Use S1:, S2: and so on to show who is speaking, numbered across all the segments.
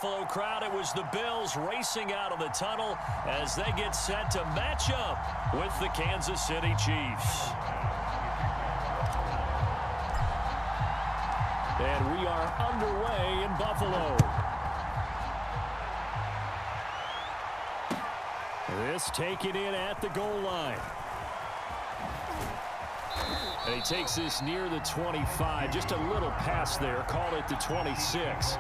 S1: Buffalo crowd, it was the Bills racing out of the tunnel as they get set to match up with the Kansas City Chiefs. And we are underway in Buffalo. This taken in at the goal line. And he takes this near the 25. Just a little pass there. Call it the 26.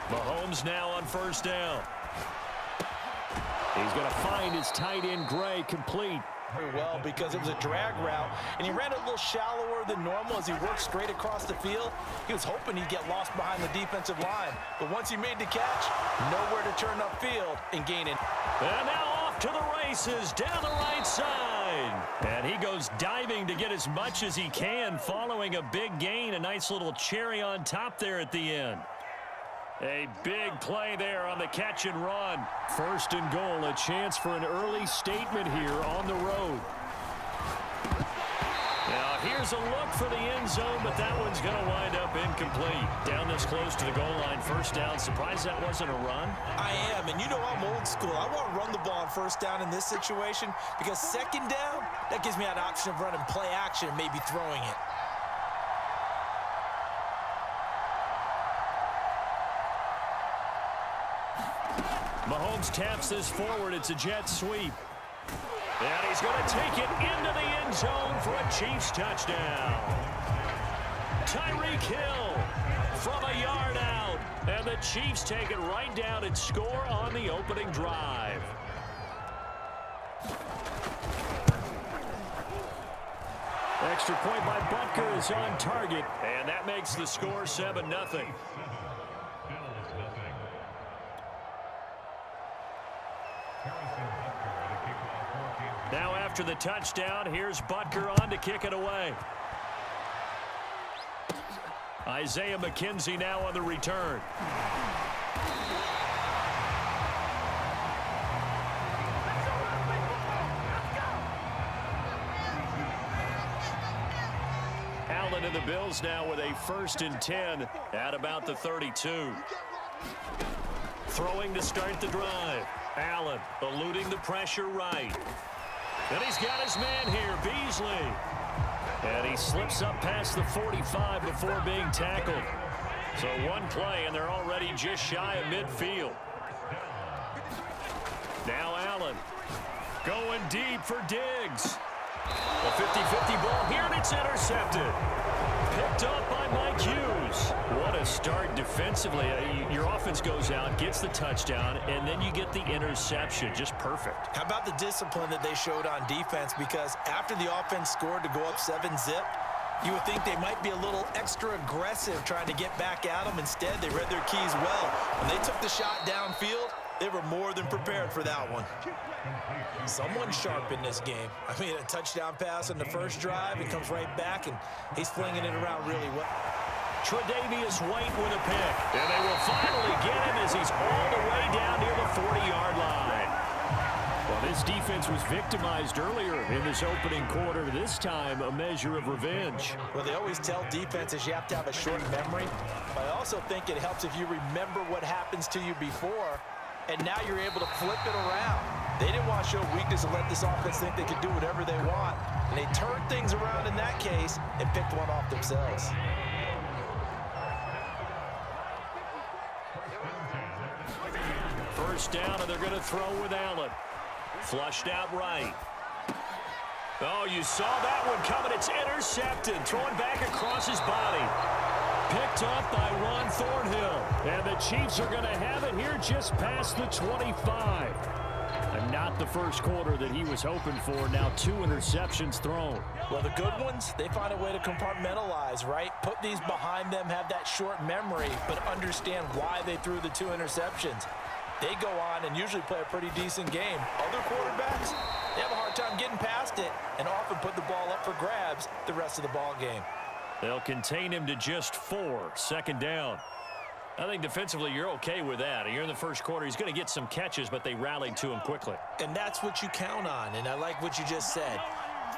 S1: Mahomes now on first down. He's going to find his tight end, Gray, complete.
S2: Very well, because it was a drag route, and he ran a little shallower than normal as he worked straight across the field. He was hoping he'd get lost behind the defensive line, but once he made the catch, nowhere to turn upfield and gain it.
S1: And now off to the races down the right side. And he goes diving to get as much as he can following a big gain. A nice little cherry on top there at the end. A big play there on the catch and run. First and goal, a chance for an early statement here on the road. Now here's a look for the end zone, but that one's going to wind up incomplete. Down this close to the goal line, first down. Surprised that wasn't a run?
S2: I am, and you know I'm old school. I want to run the ball on first down in this situation because second down, that gives me an option of running play action and maybe throwing it.
S1: Mahomes taps this forward. It's a jet sweep. And he's going to take it into the end zone for a Chiefs touchdown. Tyreek Hill from a yard out. And the Chiefs take it right down and score on the opening drive. Extra point by Butker is on target. And that makes the score 7-0. Now after the touchdown, here's Butker on to kick it away. Isaiah McKenzie now on the return. Allen and the Bills now with a 1st and 10 at about the 32. Throwing to start the drive. Allen eluding the pressure right. And he's got his man here, Beasley. And he slips up past the 45 before being tackled. So one play, and they're already just shy of midfield. Now Allen going deep for Diggs. A 50-50 ball here, and it's intercepted. Picked up by Mike Hughes. What a start defensively. Your offense goes out, gets the touchdown, and then you get the interception. Just perfect.
S2: How about the discipline that they showed on defense? Because after the offense scored to go up 7-zip, you would think they might be a little extra aggressive trying to get back at them. Instead, they read their keys well. When they took the shot downfield, they were more than prepared for that one. Someone sharp in this game. I mean, a touchdown pass on the first drive. It comes right back, and he's flinging it around really well.
S1: Tre'Davious White with a pick. And they will finally get him as he's all the way down near the 40-yard line. Well, this defense was victimized earlier in this opening quarter. This time, a measure of revenge.
S2: Well, they always tell defenses you have to have a short memory. But I also think it helps if you remember what happens to you before, and now you're able to flip it around. They didn't want to show weakness and let this offense think they could do whatever they want. And they turned things around in that case and picked one off themselves.
S1: First down, and they're going to throw with Allen. Flushed out right. Oh, you saw that one coming. It's intercepted. Throwing back across his body. Picked up by Ron Thornhill. And the Chiefs are going to have it here just past the 25. And not the first quarter that he was hoping for. Now 2 interceptions thrown.
S2: Well, the good ones, they find a way to compartmentalize, right? Put these behind them, have that short memory, but understand why they threw the 2 interceptions. They go on and usually play a pretty decent game. Other quarterbacks, they have a hard time getting past it and often put the ball up for grabs the rest of the ball game.
S1: They'll contain him to just 4. Second down. I think defensively you're okay with that. You're in the first quarter. He's going to get some catches, but they rallied to him quickly.
S2: And that's what you count on, and I like what you just said.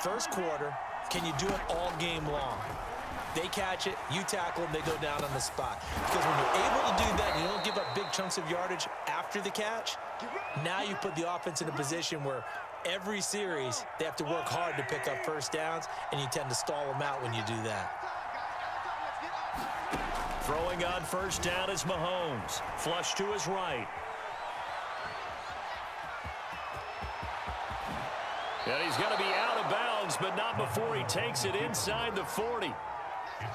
S2: First quarter, can you do it all game long? They catch it, you tackle them, they go down on the spot. Because when you're able to do that and you don't give up big chunks of yardage after the catch, now you put the offense in a position where every series they have to work hard to pick up first downs, and you tend to stall them out when you do that.
S1: Throwing on first down is Mahomes. Flush to his right. And he's going to be out of bounds, but not before he takes it inside the 40.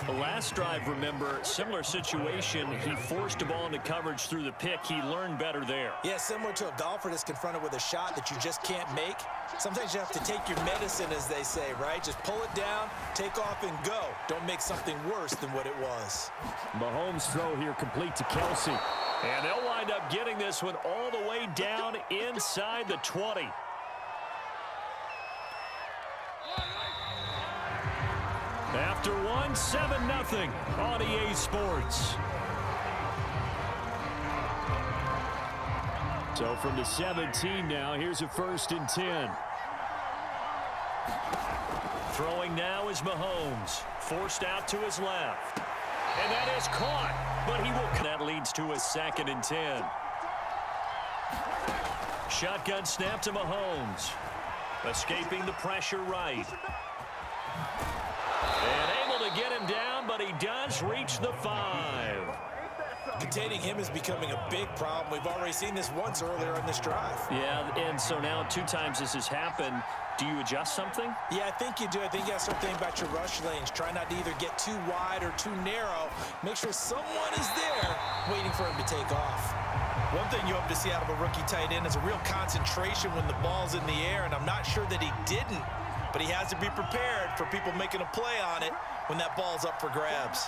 S1: The last drive, remember, similar situation. He forced the ball into coverage through the pick. He learned better there.
S2: Yeah, similar to a golfer that's confronted with a shot that you just can't make. Sometimes you have to take your medicine, as they say, right? Just pull it down, take off, and go. Don't make something worse than what it was.
S1: Mahomes' throw here complete to Kelsey. And they'll wind up getting this one all the way down inside the 20. After one, 7-0 on EA Sports. So from the 17 now, here's a 1st and 10. Throwing now is Mahomes. Forced out to his left. And that is caught, but he will. That leads to a 2nd and 10. Shotgun snap to Mahomes. Escaping the pressure right. And able to get him down, but he does reach the 5.
S2: Containing him is becoming a big problem. We've already seen this once earlier in this drive.
S1: Yeah, and so now 2 times this has happened. Do you adjust something?
S2: Yeah, I think you do. I think you got to start thinking about your rush lanes. Try not to either get too wide or too narrow. Make sure someone is there waiting for him to take off. One thing you hope to see out of a rookie tight end is a real concentration when the ball's in the air, and I'm not sure that he didn't. But he has to be prepared for people making a play on it when that ball's up for grabs.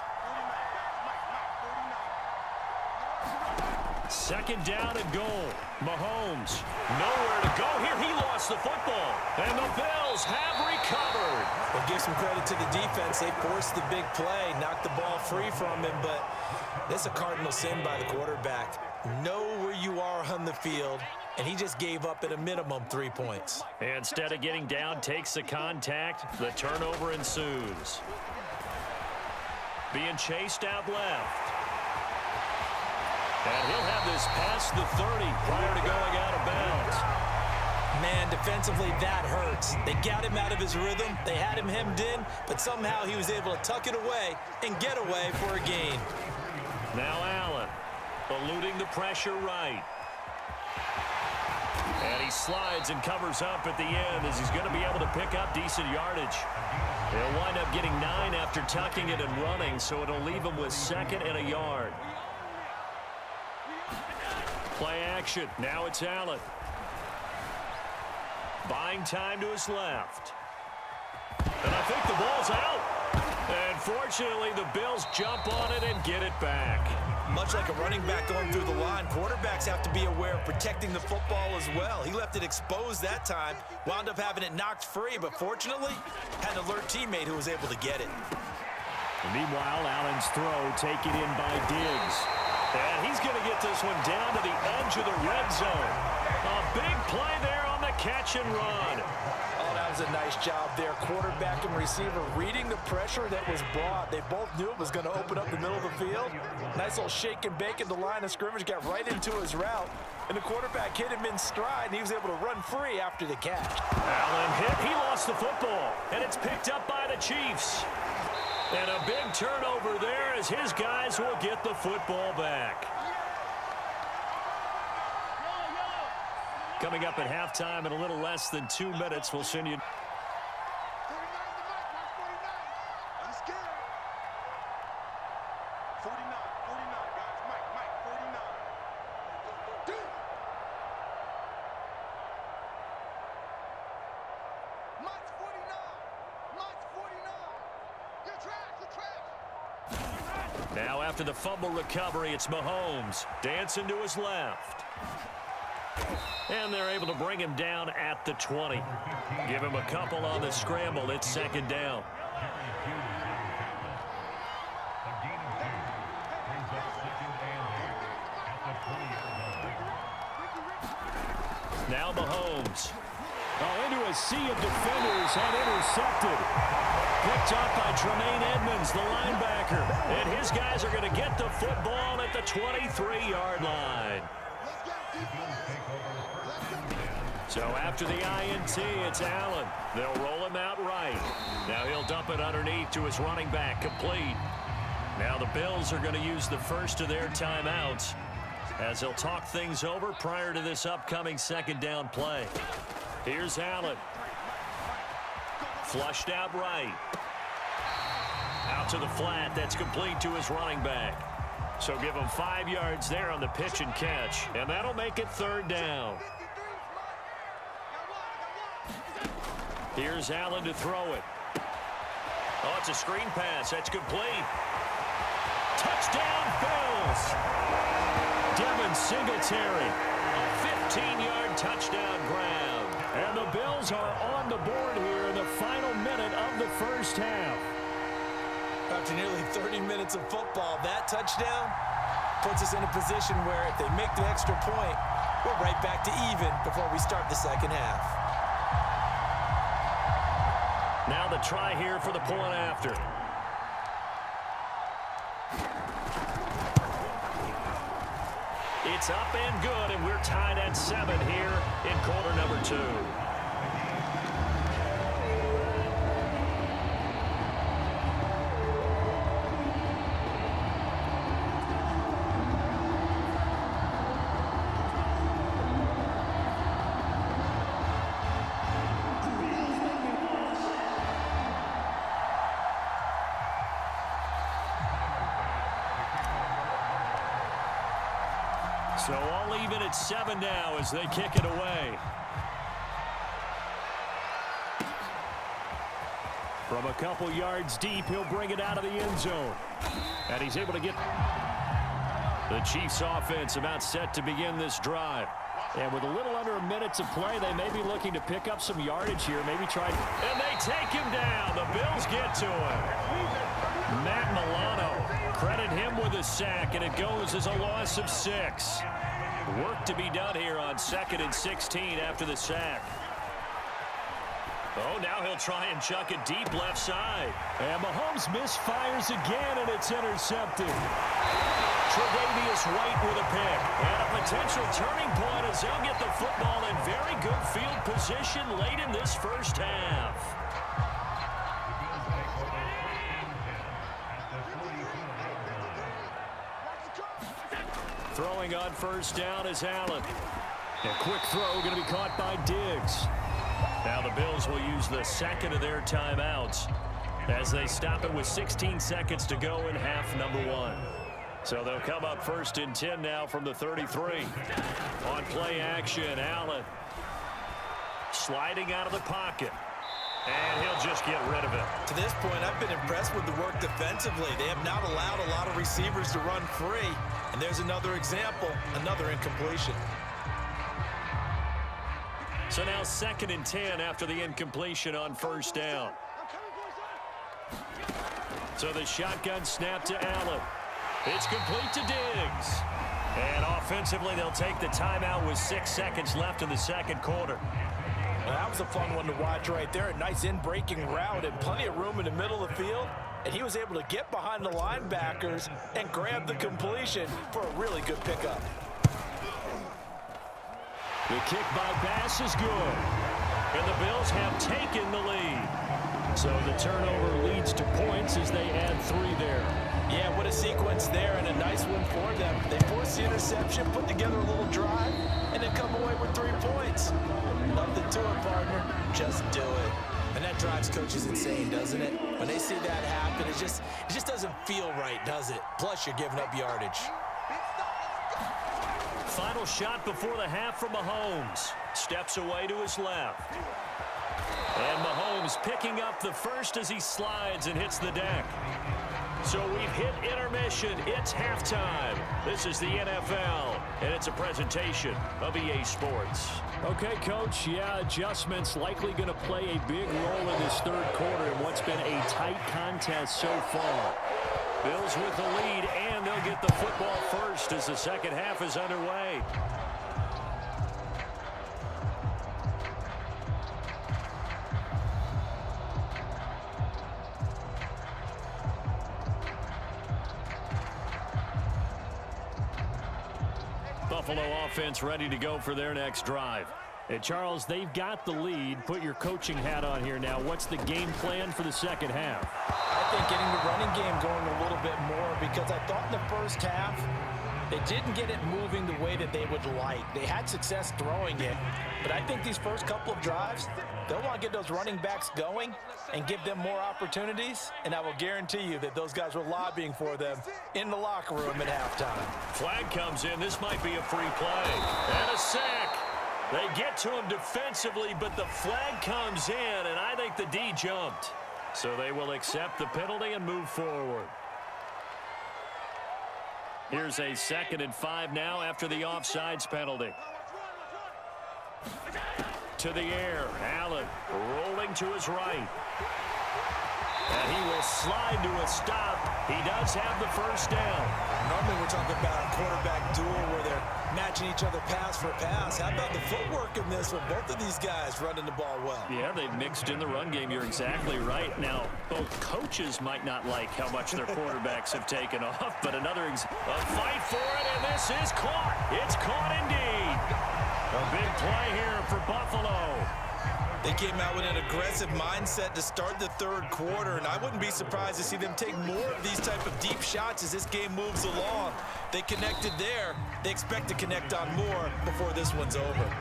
S1: 2nd down and goal. Mahomes, nowhere to go here. He lost the football. And the Bills have recovered.
S2: Well, give some credit to the defense. They forced the big play, knocked the ball free from him, but this is a cardinal sin by the quarterback. Know where you are on the field, and he just gave up at a minimum 3 points.
S1: Instead of getting down, takes the contact. The turnover ensues. Being chased out left. And he'll have this past the 30 prior to going out of bounds.
S2: Man, defensively, that hurts. They got him out of his rhythm. They had him hemmed in, but somehow he was able to tuck it away and get away for a gain.
S1: Now Allen, eluding the pressure right. And he slides and covers up at the end as he's going to be able to pick up decent yardage. They'll wind up getting 9 after tucking it and running, so it'll leave him with 2nd and a yard. Play action. Now it's Allen. Buying time to his left. And I think the ball's out. And fortunately, the Bills jump on it and get it back.
S2: Much like a running back going through the line, quarterbacks have to be aware of protecting the football as well. He left it exposed that time, wound up having it knocked free, but fortunately, had an alert teammate who was able to get it.
S1: And meanwhile, Allen's throw taken in by Diggs. And he's going to get this one down to the edge of the red zone. A big play there on the catch and run.
S2: Oh, that was a nice job there. Quarterback and receiver reading the pressure that was brought. They both knew it was going to open up the middle of the field. Nice little shake and bake in the line of scrimmage, got right into his route. And the quarterback hit him in stride, and he was able to run free after the catch.
S1: Allen hit. He lost the football. And it's picked up by the Chiefs. And a big turnover there as his guys will get the football back. Coming up at halftime in a little less than 2 minutes, we'll send you. Now after the fumble recovery, it's Mahomes dancing to his left. And they're able to bring him down at the 20. Give him a couple on the scramble. It's 2nd down. Now Mahomes.
S3: Oh, into a sea of defenders and intercepted.
S1: Picked up by Tremaine Edmonds, the linebacker. And his guys are going to get the football at the 23-yard line. So after the INT, it's Allen. They'll roll him out right. Now he'll dump it underneath to his running back, complete. Now the Bills are going to use the first of their timeouts as they'll talk things over prior to this upcoming second down play. Here's Allen. Flushed out right. Out to the flat. That's complete to his running back. So give him 5 yards there on the pitch and catch. And that'll make it third down. Here's Allen to throw it. Oh, it's a screen pass. That's complete. Touchdown, Bills. Devin Singletary. A 15-yard touchdown grab.
S3: And the Bills are on the board here in the final minute of the first half.
S2: After nearly 30 minutes of football, that touchdown puts us in a position where if they make the extra point, we're right back to even before we start the second half.
S1: Now the try here for the point after. It's up and good, and we're tied at 7 here in quarter number 2. So all even at 7 now as they kick it away. From a couple yards deep, he'll bring it out of the end zone. And he's able to get the Chiefs offense about set to begin this drive. And with a little under a minute to play, they may be looking to pick up some yardage here. Maybe try. And they take him down. The Bills get to him. Matt Milano, credit him with a sack, and it goes as a loss of 6. Work to be done here on 2nd and 16 after the sack. Oh, now he'll try and chuck it deep left side.
S3: And Mahomes misfires again, and it's intercepted.
S1: Tre'Davious White with a pick. And a potential turning point as they'll get the football in very good field position late in this first half. Throwing on first down is Allen. A quick throw going to be caught by Diggs. Now the Bills will use the second of their timeouts as they stop it with 16 seconds to go in half number 1. So they'll come up 1st and 10 now from the 33. On play action, Allen sliding out of the pocket. And he'll just get rid of it.
S2: To this point, I've been impressed with the work defensively. They have not allowed a lot of receivers to run free. And there's another example, another incompletion.
S1: So now 2nd and 10 after the incompletion on first down. So the shotgun snap to Allen. It's complete to Diggs. And offensively, they'll take the timeout with 6 seconds left in the second quarter.
S2: Well, that was a fun one to watch right there. A nice in-breaking route and plenty of room in the middle of the field. And he was able to get behind the linebackers and grab the completion for a really good pickup.
S3: The kick by Bass is good.
S1: And the Bills have taken the lead.
S3: So the turnover leads to points as they add 3 there.
S2: Yeah, what a sequence there, and a nice one for them. They force the interception, put together a little drive, and then come away with 3 points. Nothing to it, partner. Just do it. And that drives coaches insane, doesn't it? When they see that happen, it just doesn't feel right, does it? Plus, you're giving up yardage.
S1: Final shot before the half from Mahomes. Steps away to his left. And Mahomes picking up the first as he slides and hits the deck. So we've hit intermission. It's halftime. This is the NFL, and it's a presentation of EA Sports.
S3: Okay, Coach, yeah, adjustments likely going to play a big role in this third quarter in what's been a tight contest so far.
S1: Bills with the lead, and they'll get the football first as the second half is underway.
S3: Buffalo offense ready to go for their next drive. And Charles, they've got the lead. Put your coaching hat on here now. What's the game plan for the second half?
S2: I think getting the running game going a little bit more, because I thought in the first half they didn't get it moving the way that they would like. They had success throwing it, but I think these first couple of drives, they'll want to get those running backs going and give them more opportunities, and I will guarantee you that those guys were lobbying for them in the locker room at halftime.
S1: Flag comes in. This might be a free play. And a sack. They get to him defensively, but the flag comes in, and I think the D jumped. So they will accept the penalty and move forward. Here's a 2nd and 5 now after the offsides penalty. To the air. Allen rolling to his right. And he will slide to a stop. He does have the first down.
S2: Normally we're talking about a quarterback duel where they're matching each other pass for pass. How about the footwork in this with both of these guys running the ball well?
S3: Yeah, they've mixed in the run game. You're exactly right. Now, both coaches might not like how much their quarterbacks have taken off, but a fight for it, and this is caught. It's caught indeed. A big play here for Buffalo.
S2: They came out with an aggressive mindset to start the third quarter, and I wouldn't be surprised to see them take more of these type of deep shots as this game moves along. They connected there. They expect to connect on more before this one's over.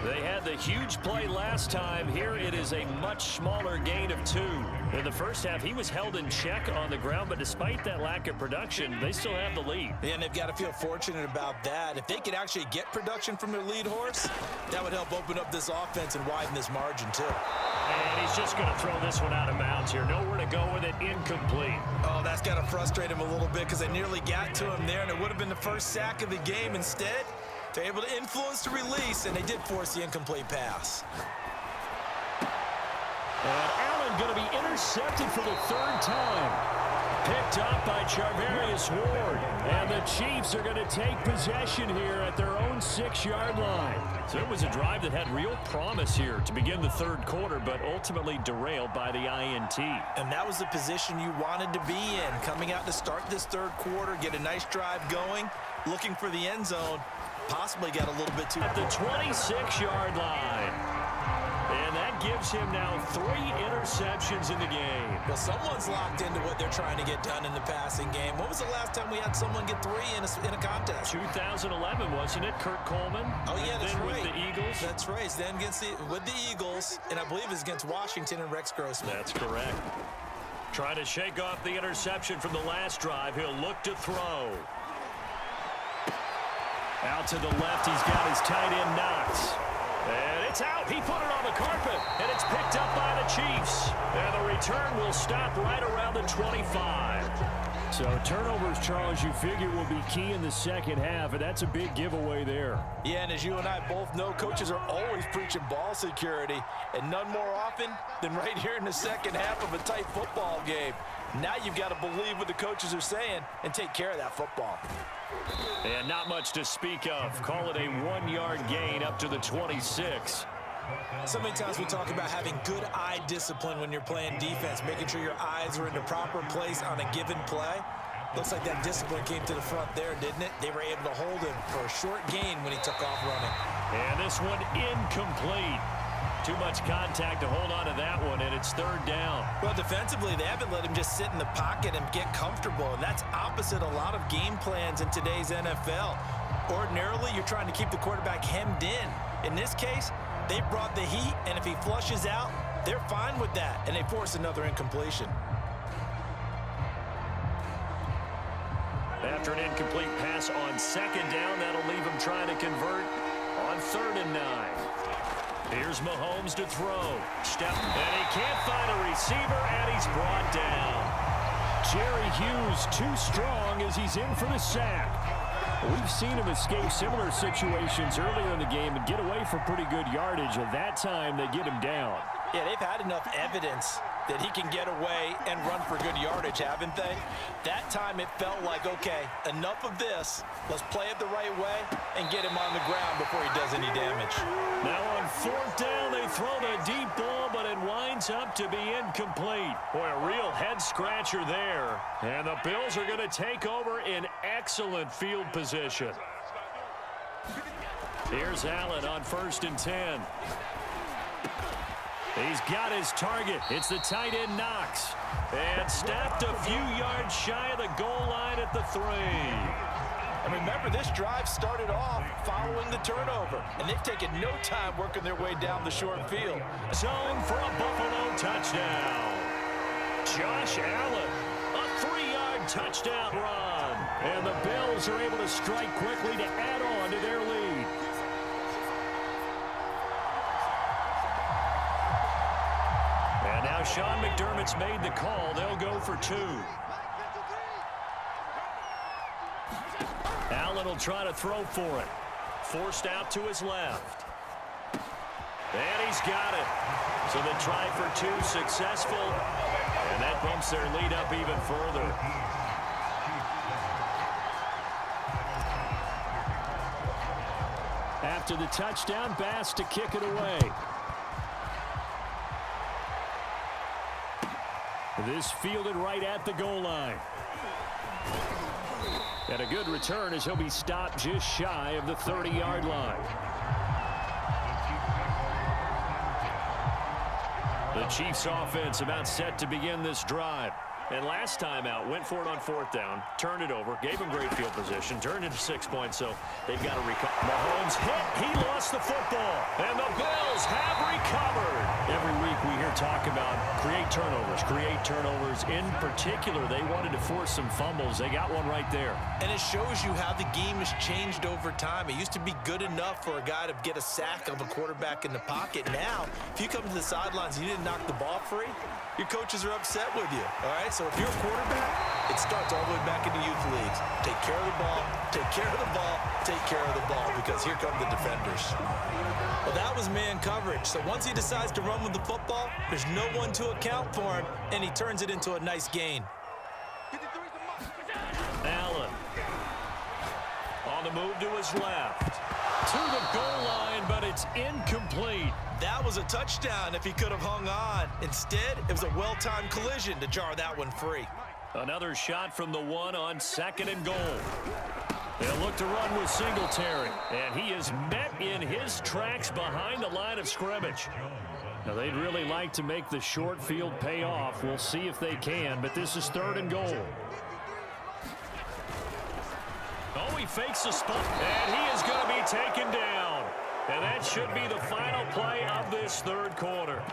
S3: They had the huge play last time. Here it is a much smaller gain of 2. In the first half, he was held in check on the ground, but despite that lack of production, they still have the lead.
S2: And they've got to feel fortunate about that. If they could actually get production from their lead horse, that would help open up this offense and widen this margin too.
S1: And he's just going to throw this one out of bounds here. Nowhere to go with it. Incomplete.
S2: Oh, that's got to frustrate him a little bit because they nearly got to him there, and it would have been the first sack of the game. Instead, they're able to influence the release, and they did force the incomplete pass.
S3: And Allen going to be intercepted for the 3rd time. Picked up by Charvarius Ward. And the Chiefs are going to take possession here at their own 6-yard line. So it was a drive that had real promise here to begin the third quarter, but ultimately derailed by the INT.
S2: And that was the position you wanted to be in. Coming out to start this third quarter, get a nice drive going, looking for the end zone. Possibly got a little bit too...
S3: At the 26-yard line. And that gives him now 3 interceptions in the game.
S2: Well, someone's locked into what they're trying to get done in the passing game. When was the last time we had someone get 3 in a contest?
S3: 2011, wasn't it? Kurt Coleman?
S2: Oh, yeah, that's right.
S3: With the Eagles?
S2: That's right. Then with the Eagles, and I believe it's against Washington and Rex Grossman.
S3: That's correct.
S1: Trying to shake off the interception from the last drive. He'll look to throw.
S3: Out to the left, he's got his tight end Knox.
S1: And it's out. He put it on the carpet, and it's picked up by the Chiefs. And the return will stop right around the 25.
S3: So turnovers, Charles, you figure will be key in the second half, and that's a big giveaway there.
S2: Yeah, and as you and I both know, coaches are always preaching ball security, and none more often than right here in the second half of a tight football game. Now you've got to believe what the coaches are saying and take care of that football.
S1: And not much to speak of. Call it a 1-yard gain up to the 26.
S2: So many times we talk about having good eye discipline when you're playing defense, making sure your eyes are in the proper place on a given play. Looks like that discipline came to the front there, didn't it? They were able to hold him for a short gain when he took off running.
S1: And this one incomplete. Too much contact to hold on to that one, and it's 3rd down.
S2: Well, defensively, they haven't let him just sit in the pocket and get comfortable, and that's opposite a lot of game plans in today's NFL. Ordinarily, you're trying to keep the quarterback hemmed in. In this case, they brought the heat, and if he flushes out, they're fine with that, and they force another incompletion.
S1: After an incomplete pass on 2nd down, that'll leave him trying to convert on 3rd and 9. Here's Mahomes to throw. Step, and he can't find a receiver, and he's brought down.
S3: Jerry Hughes too strong as he's in for the sack. We've seen him escape similar situations earlier in the game and get away for pretty good yardage. At that time, they get him down.
S2: Yeah, they've had enough evidence that he can get away and run for good yardage, haven't they? That time it felt like, okay, enough of this. Let's play it the right way and get him on the ground before he does any damage.
S1: Now on 4th down, they throw the deep ball, but it winds up to be incomplete. Boy, a real head-scratcher there. And the Bills are going to take over in excellent field position.
S3: Here's Allen on 1st and 10. He's got his target. It's the tight end Knox. And snapped a few yards shy of the goal line at the 3.
S2: And remember, this drive started off following the turnover. And they've taken no time working their way down the short field.
S3: Zone for a Buffalo touchdown. Josh Allen, a 3-yard touchdown run. And the Bills are able to strike quickly to add on to their lead. And now Sean McDermott's made the call. They'll go for 2. Allen will try to throw for it. Forced out to his left. And he's got it. So the try for 2 successful. And that bumps their lead up even further. After the touchdown, Bass to kick it away. This fielded right at the goal line. And a good return as he'll be stopped just shy of the 30-yard line. The Chiefs offense about set to begin this drive. And last time out, went for it on 4th down, turned it over, gave him great field position, turned into 6 points, so they've got to recover. Mahomes hit, he lost the football, and the Bills have recovered. Every week we hear talk about create turnovers. In particular, they wanted to force some fumbles. They got one right there.
S2: And it shows you how the game has changed over time. It used to be good enough for a guy to get a sack of a quarterback in the pocket. Now, if you come to the sidelines and you didn't knock the ball free, your coaches are upset with you, all right? So if you're a quarterback, it starts all the way back into youth leagues. Take care of the ball, take care of the ball, take care of the ball, because here come the defenders. Well, that was man coverage. So once he decides to run with the football, there's no one to account for him, and he turns it into a nice gain.
S3: Allen on the move to his left. To the goal line, but it's incomplete.
S2: That was a touchdown if he could have hung on. Instead, it was a well-timed collision to jar that one free.
S3: Another shot from the 1 on 2nd and goal. They'll look to run with Singletary, and he is met in his tracks behind the line of scrimmage. Now, they'd really like to make the short field pay off. We'll see if they can, but this is 3rd and goal. Oh, he fakes the spot, and he is going to be taken down. And that should be the final play of this 3rd quarter.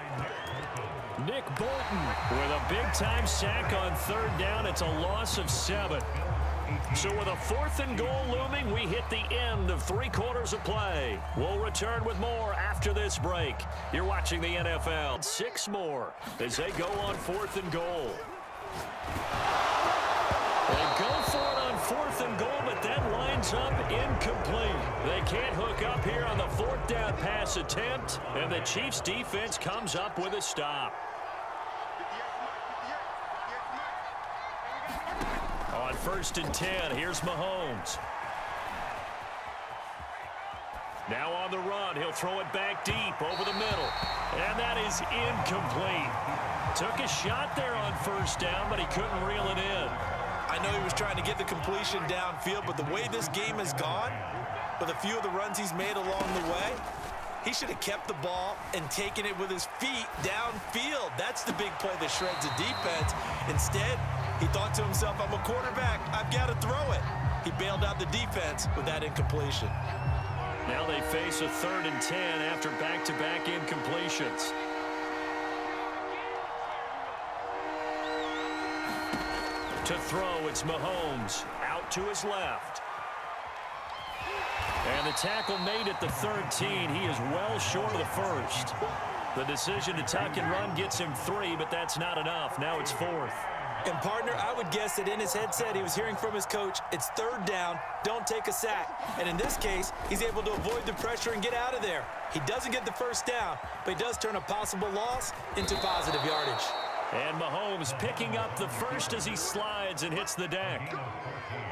S3: Nick Bolton with a big-time sack on 3rd down. It's a loss of 7. So with a 4th and goal looming, we hit the end of 3 quarters of play. We'll return with more after this break. You're watching the NFL. 6 more as they go on 4th and goal. They go for it on 4th and goal, but that lines up incomplete. They can't hook up here on the 4th down pass attempt, and the Chiefs defense comes up with a stop. On 1st and 10, here's Mahomes. Now on the run, he'll throw it back deep over the middle, and that is incomplete. Took a shot there on 1st down, but he couldn't reel it in.
S2: I know he was trying to get the completion downfield, but the way this game has gone, with a few of the runs he's made along the way, he should have kept the ball and taken it with his feet downfield. That's the big play that shreds the defense. Instead, he thought to himself, I'm a quarterback, I've got to throw it. He bailed out the defense with that incompletion.
S3: Now they face a 3rd and 10 after back-to-back incompletions. To throw, it's Mahomes out to his left. And the tackle made at the 13. He is well short of the 1st. The decision to tuck and run gets him 3, but that's not enough. Now it's 4th.
S2: And, partner, I would guess that in his headset he was hearing from his coach, it's 3rd down, don't take a sack. And in this case, he's able to avoid the pressure and get out of there. He doesn't get the 1st down, but he does turn a possible loss into positive yardage.
S3: And Mahomes picking up the 1st as he slides and hits the deck.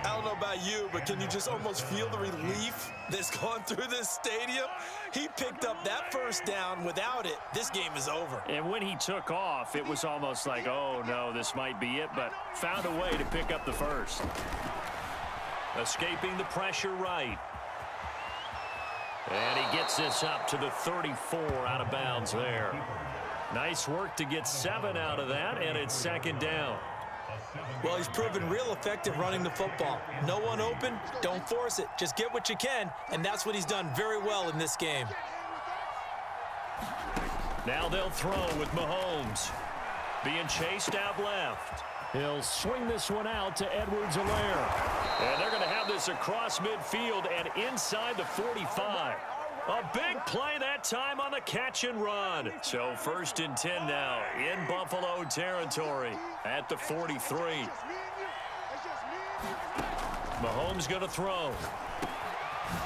S2: I don't know about you, but can you just almost feel the relief that's gone through this stadium? He picked up that 1st down. Without it, this game is over.
S3: And when he took off, it was almost like, oh, no, this might be it, but found a way to pick up the 1st. Escaping the pressure right.
S1: And he gets this up to the 34 out of bounds there. Nice work to get 7 out of that, and it's second down.
S2: Well, he's proven real effective running the football. No one open, don't force it. Just get what you can, and that's what he's done very well in this game.
S1: Now they'll throw with Mahomes. Being chased out left.
S3: He'll swing this one out to Edwards-Helaire.
S1: And they're going to have this across midfield and inside the 45. A big play that time on the catch and run. So 1st and 10 now in Buffalo territory at the 43. Mahomes going to throw.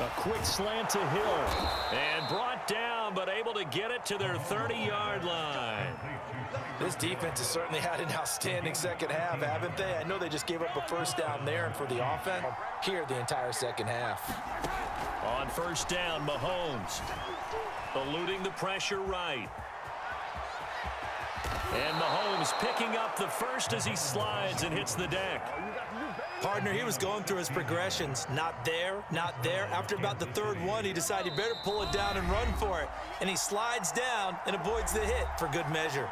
S3: A quick slant to Hill.
S1: And brought down, but able to get it to their 30-yard line.
S2: This defense has certainly had an outstanding second half, haven't they? I know they just gave up a first down there, and for the offense, here the entire second half.
S1: On 1st down, Mahomes eluding the pressure right. And Mahomes picking up the first as he slides and hits the deck.
S2: Partner, he was going through his progressions. Not there, not there. After about the 3rd one, he decided he better pull it down and run for it. And he slides down and avoids the hit for good measure.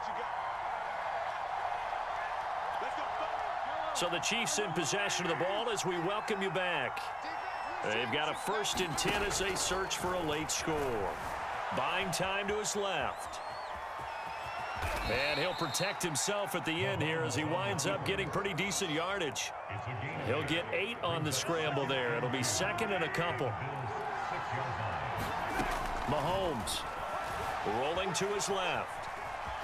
S1: So the Chiefs in possession of the ball as we welcome you back. They've got a 1st and 10 as they search for a late score. Buying time to his left. And he'll protect himself at the end here as he winds up getting pretty decent yardage. He'll get 8 on the scramble there. It'll be 2nd and a couple. Mahomes rolling to his left.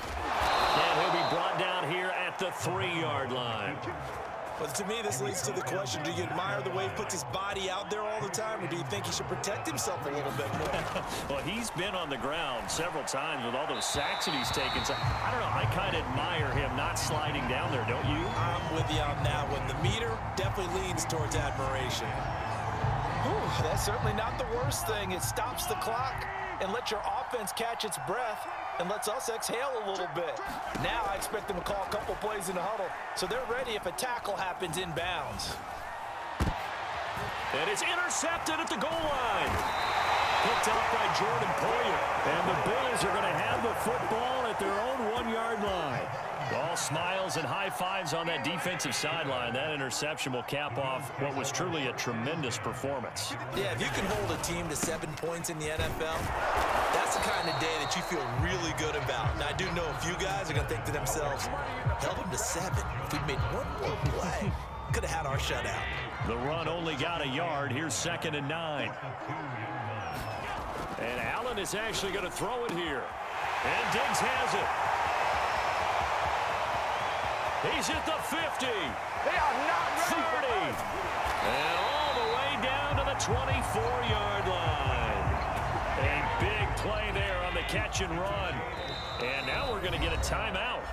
S1: And he'll be brought down here at the 3-yard line.
S2: But to me, this leads to the question, do you admire the way he puts his body out there all the time, or do you think he should protect himself a little bit more?
S1: Well, he's been on the ground several times with all those sacks that he's taken. So, I don't know, I kind of admire him not sliding down there, don't you?
S2: I'm with you on that one. The meter definitely leans towards admiration. Whew, that's certainly not the worst thing. It stops the clock and lets your offense catch its breath and lets us exhale a little bit. Now I expect them to call a couple plays in the huddle, so they're ready if a tackle happens inbounds.
S1: And it's intercepted at the goal line. Picked up by Jordan Poyer.
S3: And the Bills are going to have the football at their own 1-yard line.
S1: All smiles and high fives on that defensive sideline. That interception will cap off what was truly a tremendous performance.
S2: Yeah, if you can hold a team to 7 points in the NFL, that's the kind of day that you feel really good about. Now, I do know a few guys are going to think to themselves, held them to 7. If we made one more play, could have had our shutout.
S1: The run only got a yard. Here's 2nd and 9. And Allen is actually going to throw it here. And Diggs has it. He's at the 50.
S4: They are not ready.
S1: 30. And all the way down to the 24-yard line. A big play there on the catch and run. And now we're going to get a timeout.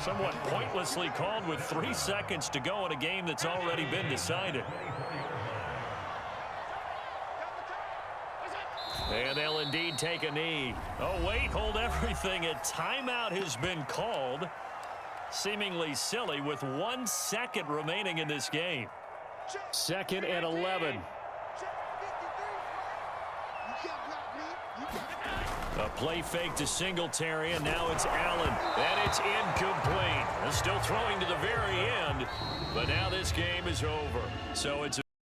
S1: Somewhat pointlessly called with 3 seconds to go in a game that's already been decided. And they'll indeed take a knee. Oh, wait, hold everything. A timeout has been called. Seemingly silly with 1 second remaining in this game.
S3: 2nd and 11.
S1: A play fake to Singletary, and now it's Allen. And it's incomplete. They're still throwing to the very end, but now this game is over. So it's a